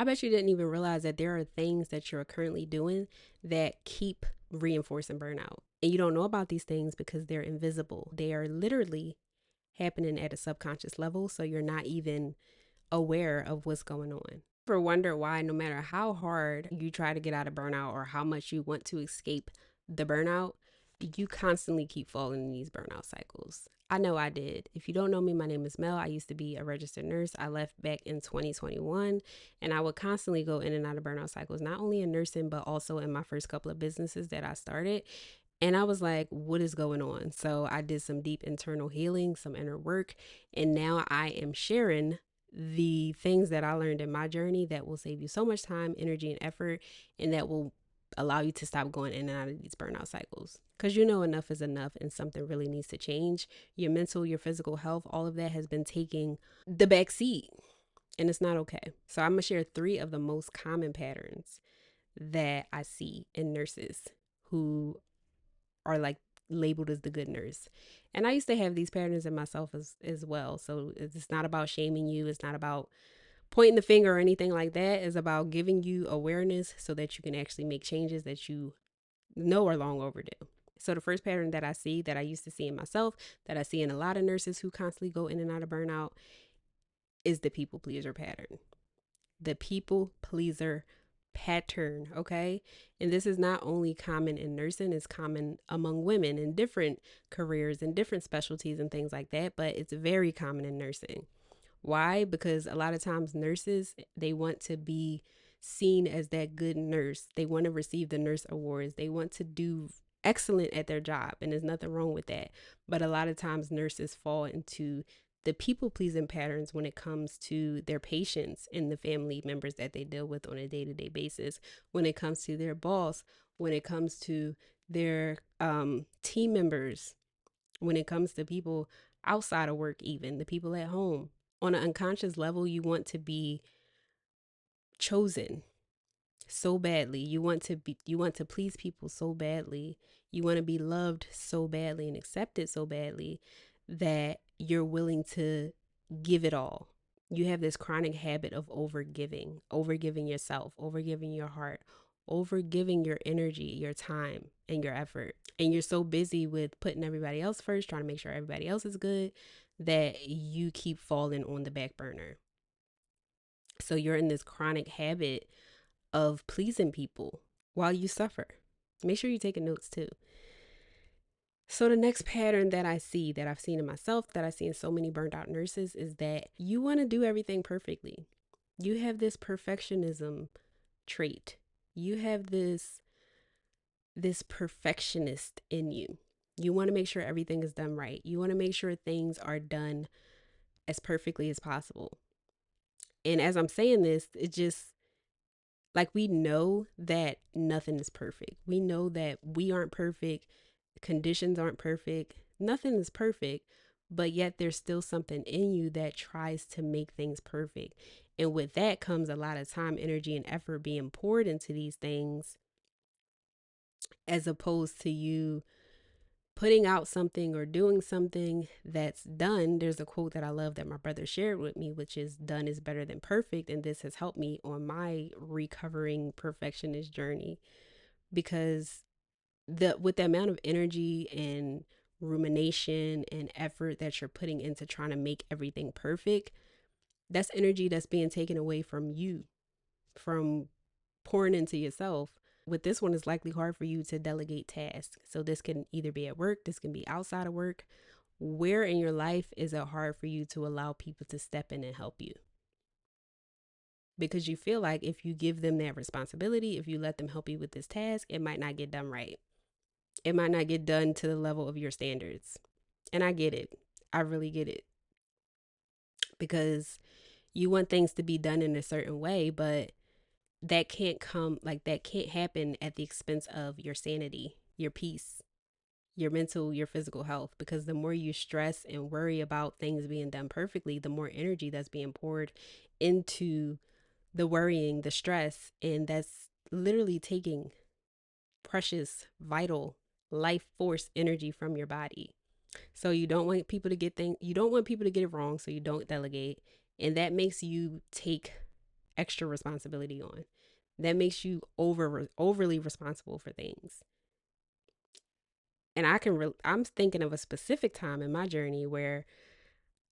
I bet you didn't even realize that there are things that you're currently doing that keep reinforcing burnout. And you don't know about these things because they're invisible. They are literally happening at a subconscious level. So you're not even aware of what's going on. Ever wonder why, no matter how hard you try to get out of burnout or how much you want to escape the burnout, you constantly keep falling in these burnout cycles? I know I did. If you don't know me, my name is Mel. I used to be a registered nurse. I left back in 2021, and I would constantly go in and out of burnout cycles, not only in nursing, but also in my first couple of businesses that I started. And I was like, what is going on? So I did some deep internal healing, some inner work, and now I am sharing the things that I learned in my journey that will save you so much time, energy, and effort, and that will allow you to stop going in and out of these burnout cycles. Because you know enough is enough and something really needs to change. Your mental, your physical health, all of that has been taking the back seat, and it's not okay. So I'm going to share 3 of the most common patterns that I see in nurses who are like labeled as the good nurse. And I used to have these patterns in myself as well. So it's not about shaming you. It's not about pointing the finger or anything like that. It's about giving you awareness so that you can actually make changes that you know are long overdue. So the first pattern that I see, that I used to see in myself, that I see in a lot of nurses who constantly go in and out of burnout, is the people pleaser pattern. The people pleaser pattern, okay? And this is not only common in nursing, it's common among women in different careers and different specialties and things like that, but it's very common in nursing. Why? Because a lot of times nurses, they want to be seen as that good nurse. They want to receive the nurse awards. They want to do excellent at their job, and there's nothing wrong with that. But a lot of times nurses fall into the people pleasing patterns when it comes to their patients and the family members that they deal with on a day-to-day basis, when it comes to their boss, when it comes to their team members, when it comes to people outside of work, even the people at home. On an unconscious level, you want to be chosen so badly. You want to please people so badly. You want to be loved so badly and accepted so badly that you're willing to give it all. You have this chronic habit of overgiving yourself, overgiving your heart, overgiving your energy, your time, and your effort. And you're so busy with putting everybody else first, trying to make sure everybody else is good, that you keep falling on the back burner. So you're in this chronic habit of pleasing people while you suffer. Make sure you're taking notes too. So the next pattern that I see, that I've seen in myself, that I see in so many burnt out nurses, is that you want to do everything perfectly. You have this perfectionism trait. You have this perfectionist in you. You want to make sure everything is done right. You want to make sure things are done as perfectly as possible. And as I'm saying this, it just, like, we know that nothing is perfect. We know that we aren't perfect. Conditions aren't perfect. Nothing is perfect. But yet there's still something in you that tries to make things perfect. And with that comes a lot of time, energy, and effort being poured into these things, as opposed to you putting out something or doing something that's done. There's a quote that I love that my brother shared with me, which is, done is better than perfect. And this has helped me on my recovering perfectionist journey, because with the amount of energy and rumination and effort that you're putting into trying to make everything perfect, that's energy that's being taken away from you, from pouring into yourself. With this one, it's likely hard for you to delegate tasks. So this can either be at work, this can be outside of work. Where in your life is it hard for you to allow people to step in and help you? Because you feel like if you give them that responsibility, if you let them help you with this task, it might not get done right. It might not get done to the level of your standards. And I get it. I really get it. Because you want things to be done in a certain way, but that can't happen at the expense of your sanity, your peace, your mental, your physical health. Because the more you stress and worry about things being done perfectly, the more energy that's being poured into the worrying, the stress, and that's literally taking precious, vital, life force energy from your body. So you don't want people to get things, you don't want people to get it wrong, so you don't delegate. And that makes you take extra responsibility on. That makes you overly responsible for things. And I'm thinking of a specific time in my journey where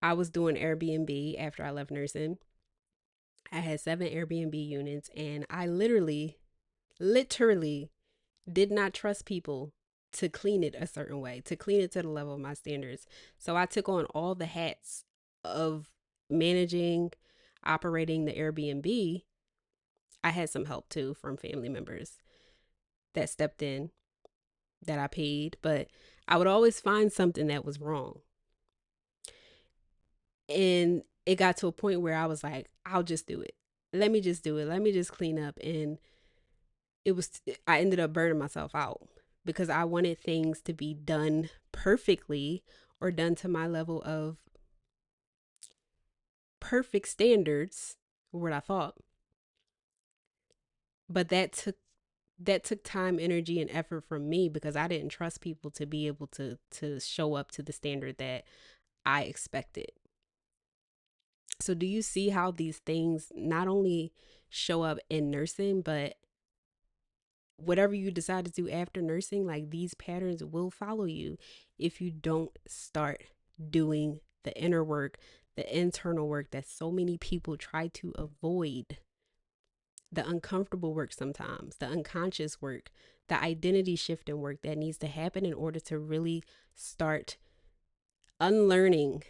I was doing Airbnb after I left nursing. I had 7 Airbnb units, and I literally did not trust people to clean it a certain way, to clean it to the level of my standards. So I took on all the hats of managing, operating the Airbnb. I had some help too from family members that stepped in, that I paid, but I would always find something that was wrong. And it got to a point where I was like, I'll just do it. Let me just do it. Let me just clean up. And I ended up burning myself out because I wanted things to be done perfectly or done to my level of perfect standards, what I thought. But that took time, energy, and effort from me because I didn't trust people to be able to show up to the standard that I expected. So do you see how these things not only show up in nursing, but whatever you decide to do after nursing, like these patterns will follow you if you don't start doing the inner work, the internal work that so many people try to avoid, the uncomfortable work sometimes, the unconscious work, the identity shifting work that needs to happen in order to really start unlearning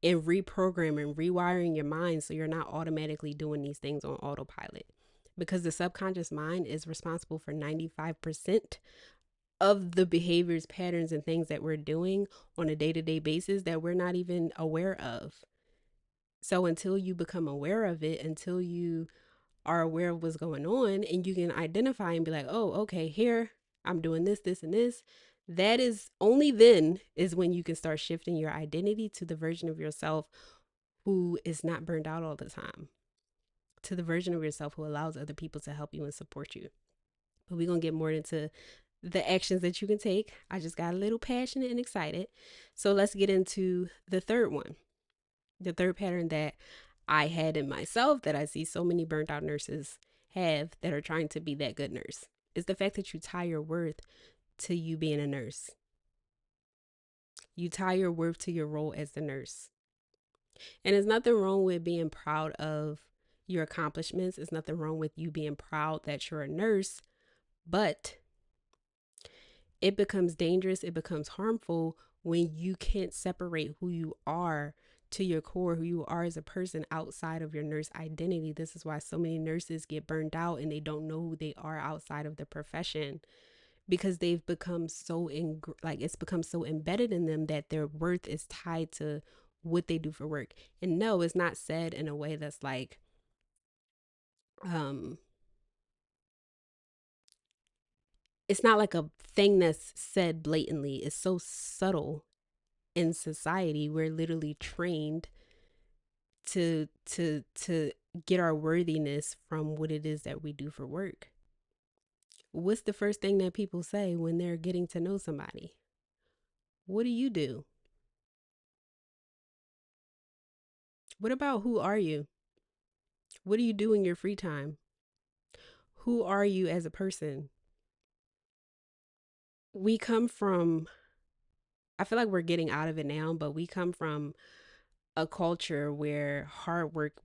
and reprogramming, rewiring your mind so you're not automatically doing these things on autopilot. Because the subconscious mind is responsible for 95% of the behaviors, patterns, and things that we're doing on a day to day basis that we're not even aware of. So until you become aware of it, until you are aware of what's going on and you can identify and be like, oh, okay, here I'm doing this, this, and this. That is only then is when you can start shifting your identity to the version of yourself who is not burned out all the time, to the version of yourself who allows other people to help you and support you. But we're going to get more into the actions that you can take. I just got a little passionate and excited. So let's get into the third one. The third pattern that I had in myself that I see so many burnt out nurses have that are trying to be that good nurse is the fact that you tie your worth to you being a nurse. You tie your worth to your role as the nurse. And there's nothing wrong with being proud of your accomplishments. There's nothing wrong with you being proud that you're a nurse, but it becomes dangerous, it becomes harmful when you can't separate who you are to your core, who you are as a person outside of your nurse identity. This is why so many nurses get burned out and they don't know who they are outside of the profession because they've become so it's become so embedded in them that their worth is tied to what they do for work. And no, it's not said in a way that's like um it's not like a thing that's said blatantly. It's so subtle in society. We're literally trained to get our worthiness from what it is that we do for work. What's the first thing that people say when they're getting to know somebody? What do you do? What about who are you? What do you do in your free time? Who are you as a person? We come from, I feel like we're getting out of it now, but we come from a culture where hard work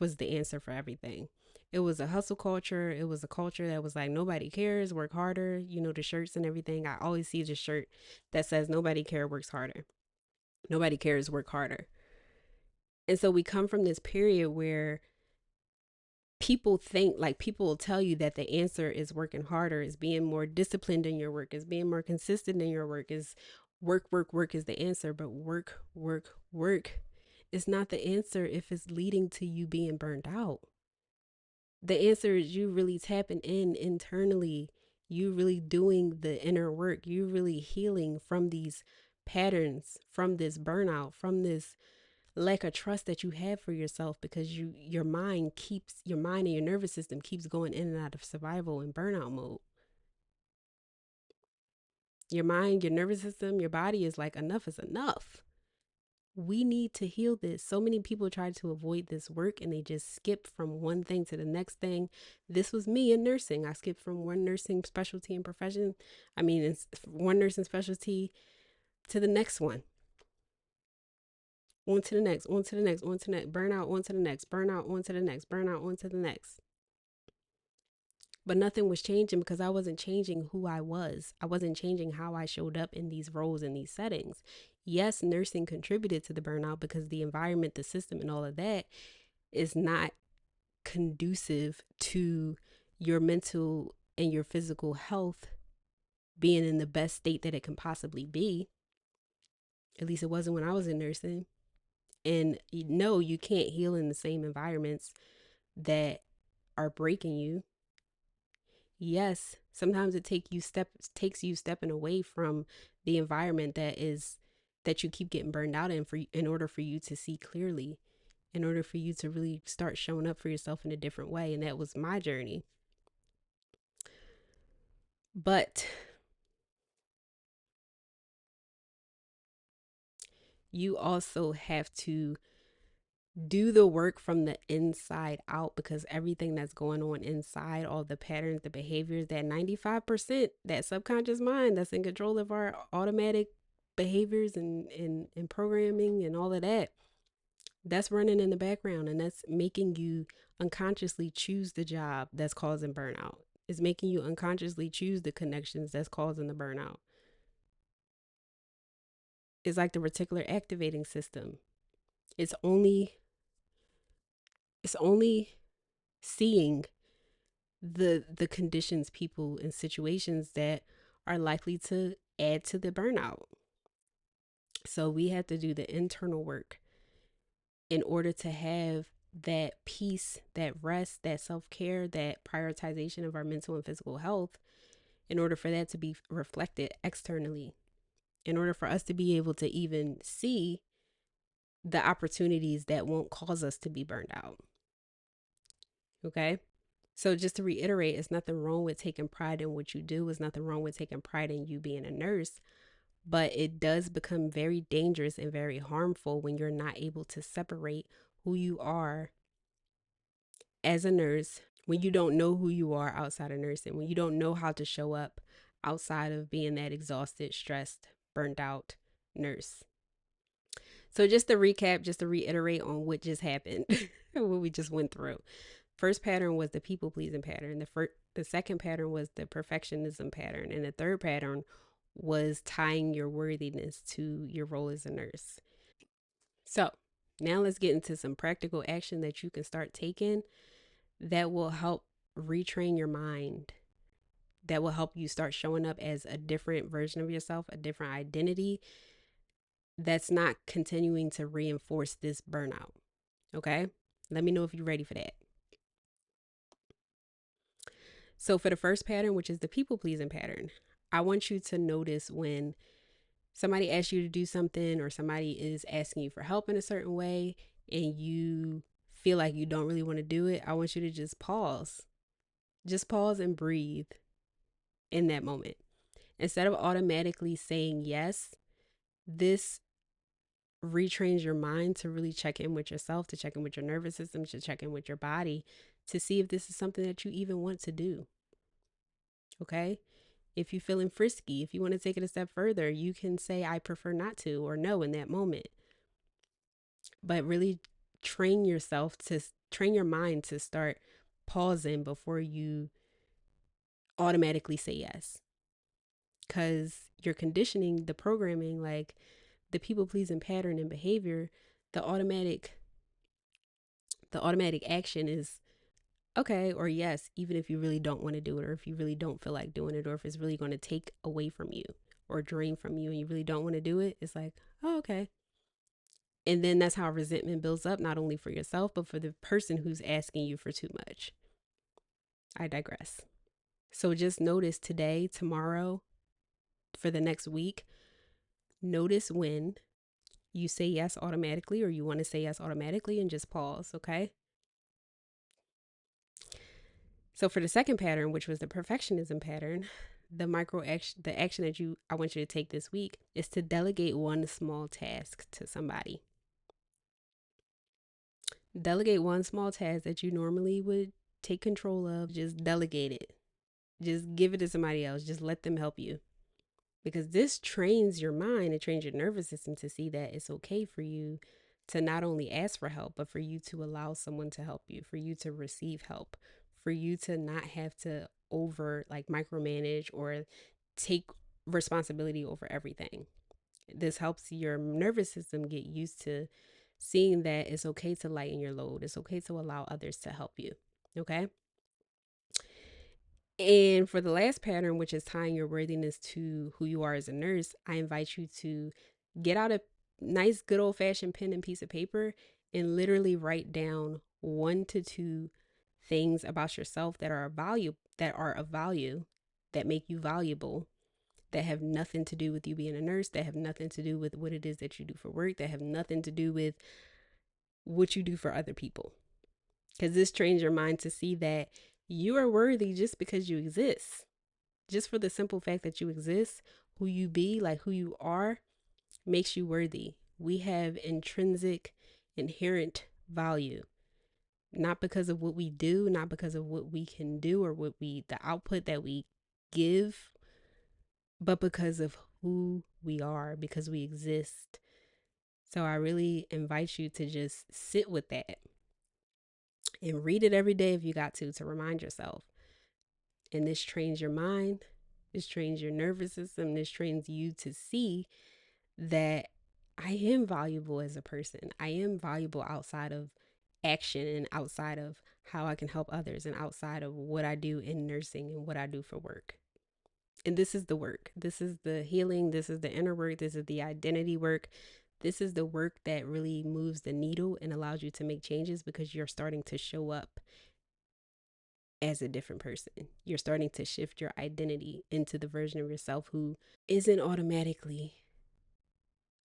was the answer for everything. It was a hustle culture. It was a culture that was like nobody cares, work harder. You know, the shirts and everything. I always see the shirt that says nobody cares, works harder. Nobody cares, work harder. And so we come from this period where people will tell you that the answer is working harder, is being more disciplined in your work, is being more consistent in your work, is work is the answer. But work is not the answer if it's leading to you being burned out. The answer is you really tapping in internally, you really doing the inner work, you really healing from these patterns, from this burnout, from this lack of trust that you have for yourself because your mind and your nervous system keeps going in and out of survival and burnout mode. Your mind, your nervous system, your body is like enough is enough. We need to heal this. So many people try to avoid this work and they just skip from one thing to the next thing. This was me in nursing. I skipped from one nursing specialty and profession. It's one nursing specialty to the next one. On to the next, on to the next, on to the next, burnout, on to the next, burnout, on to the next, burnout, on to the next. But nothing was changing because I wasn't changing who I was. I wasn't changing how I showed up in these roles, in these settings. Yes, nursing contributed to the burnout because the environment, the system, and all of that is not conducive to your mental and your physical health being in the best state that it can possibly be. At least it wasn't when I was in nursing. And no, you can't heal in the same environments that are breaking you. Yes, sometimes takes you stepping away from the environment that you keep getting burned out in order for you to see clearly, in order for you to really start showing up for yourself in a different way. And that was my journey. But you also have to do the work from the inside out, because everything that's going on inside, all the patterns, the behaviors, that 95%, that subconscious mind that's in control of our automatic behaviors and programming and all of that, that's running in the background, and that's making you unconsciously choose the job that's causing burnout. It's making you unconsciously choose the connections that's causing the burnout. It's like the reticular activating system. It's only it's only seeing the conditions, people, and situations that are likely to add to the burnout. So we have to do the internal work in order to have that peace, that rest, that self-care, that prioritization of our mental and physical health, in order for that to be reflected externally, in order for us to be able to even see the opportunities that won't cause us to be burned out. Okay? So just to reiterate, it's nothing wrong with taking pride in what you do. It's nothing wrong with taking pride in you being a nurse. But it does become very dangerous and very harmful when you're not able to separate who you are as a nurse, when you don't know who you are outside of nursing, when you don't know how to show up outside of being that exhausted, stressed, burnt out nurse. So just to recap, just to reiterate on what just happened, what we just went through. First pattern was the people pleasing pattern. The second pattern was the perfectionism pattern. And the third pattern was tying your worthiness to your role as a nurse. So now let's get into some practical action that you can start taking that will help retrain your mind, that will help you start showing up as a different version of yourself, a different identity that's not continuing to reinforce this burnout. Okay? Let me know if you're ready for that. So for the first pattern, which is the people pleasing pattern, I want you to notice when somebody asks you to do something, or somebody is asking you for help in a certain way, and you feel like you don't really want to do it. I want you to just pause. Just pause and breathe in that moment. Instead of automatically saying yes, this retrains your mind to really check in with yourself, to check in with your nervous system, to check in with your body, to see if this is something that you even want to do. Okay? If you're feeling frisky, if you want to take it a step further, you can say, I prefer not to, or no in that moment. But really train your mind to start pausing before you automatically say yes. Because you're conditioning the programming, like the people pleasing pattern and behavior, the automatic action is okay or yes, even if you really don't want to do it, or if you really don't feel like doing it, or if it's really going to take away from you or drain from you and you really don't want to do it. It's like, oh, okay. And then that's how resentment builds up, not only for yourself, but for the person who's asking you for too much. I digress. So just notice today, tomorrow, for the next week, notice when you say yes automatically, or you want to say yes automatically, and just pause, okay? So for the second pattern, which was the perfectionism pattern, the action that I want you to take this week is to delegate one small task to somebody. Delegate one small task that you normally would take control of, just delegate it. Just give it to somebody else. Just let them help you. Because this trains your mind, it trains your nervous system to see that it's okay for you to not only ask for help, but for you to allow someone to help you, for you to receive help, for you to not have to over like micromanage or take responsibility over everything. This helps your nervous system get used to seeing that it's okay to lighten your load. It's okay to allow others to help you. Okay. And for the last pattern, which is tying your worthiness to who you are as a nurse, I invite you to get out a nice, good old fashioned pen and piece of paper and literally write down 1 to 2 things about yourself that are of value, that make you valuable, that have nothing to do with you being a nurse, that have nothing to do with what it is that you do for work, that have nothing to do with what you do for other people. Because this trains your mind to see that you are worthy just because you exist. Just for the simple fact that you exist, who you be, like who you are, makes you worthy. We have intrinsic, inherent value, not because of what we do, not because of what we can do or the output that we give, but because of who we are, because we exist. So I really invite you to just sit with that and read it every day if you got to remind yourself. And this trains your mind, this trains your nervous system, this trains you to see that I am valuable as a person. I am valuable outside of action and outside of how I can help others and outside of what I do in nursing and what I do for work. And this is the work. This is the healing. This is the inner work. This is the identity work. This is the work that really moves the needle and allows you to make changes because you're starting to show up as a different person. You're starting to shift your identity into the version of yourself who isn't automatically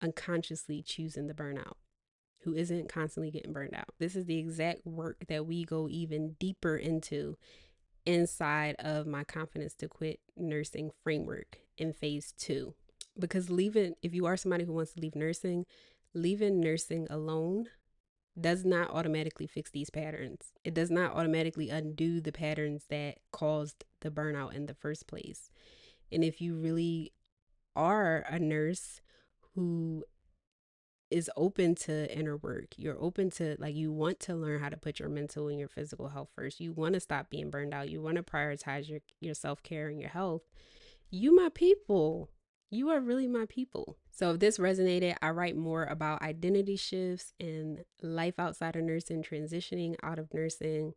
unconsciously choosing the burnout, who isn't constantly getting burned out. This is the exact work that we go even deeper into inside of my Confidence to Quit Nursing framework in phase 2. Because if you are somebody who wants to leave nursing, leaving nursing alone does not automatically fix these patterns. It does not automatically undo the patterns that caused the burnout in the first place. And if you really are a nurse who is open to inner work, you're open to, like, you want to learn how to put your mental and your physical health first, you want to stop being burned out, you want to prioritize your self-care and your health, you my people. You are really my people. So if this resonated, I write more about identity shifts and life outside of nursing, transitioning out of nursing,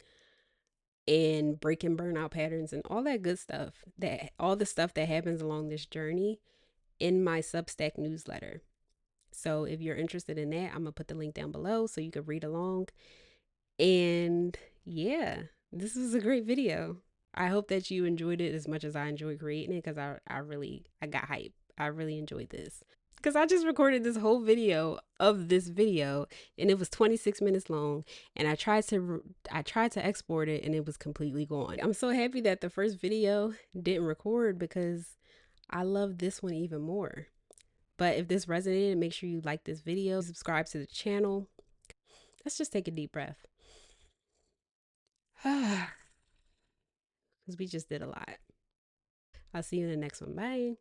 and breaking burnout patterns and all that good stuff, that all the stuff that happens along this journey in my Substack newsletter. So if you're interested in that, I'm gonna put the link down below so you can read along. And yeah, this was a great video. I hope that you enjoyed it as much as I enjoyed creating it, because I got hype. I really enjoyed this. Because I just recorded this whole video of this video and it was 26 minutes long, and I tried to export it and it was completely gone. I'm so happy that the first video didn't record because I love this one even more. But if this resonated, make sure you like this video, subscribe to the channel. Let's just take a deep breath. Because we just did a lot. I'll see you in the next one. Bye.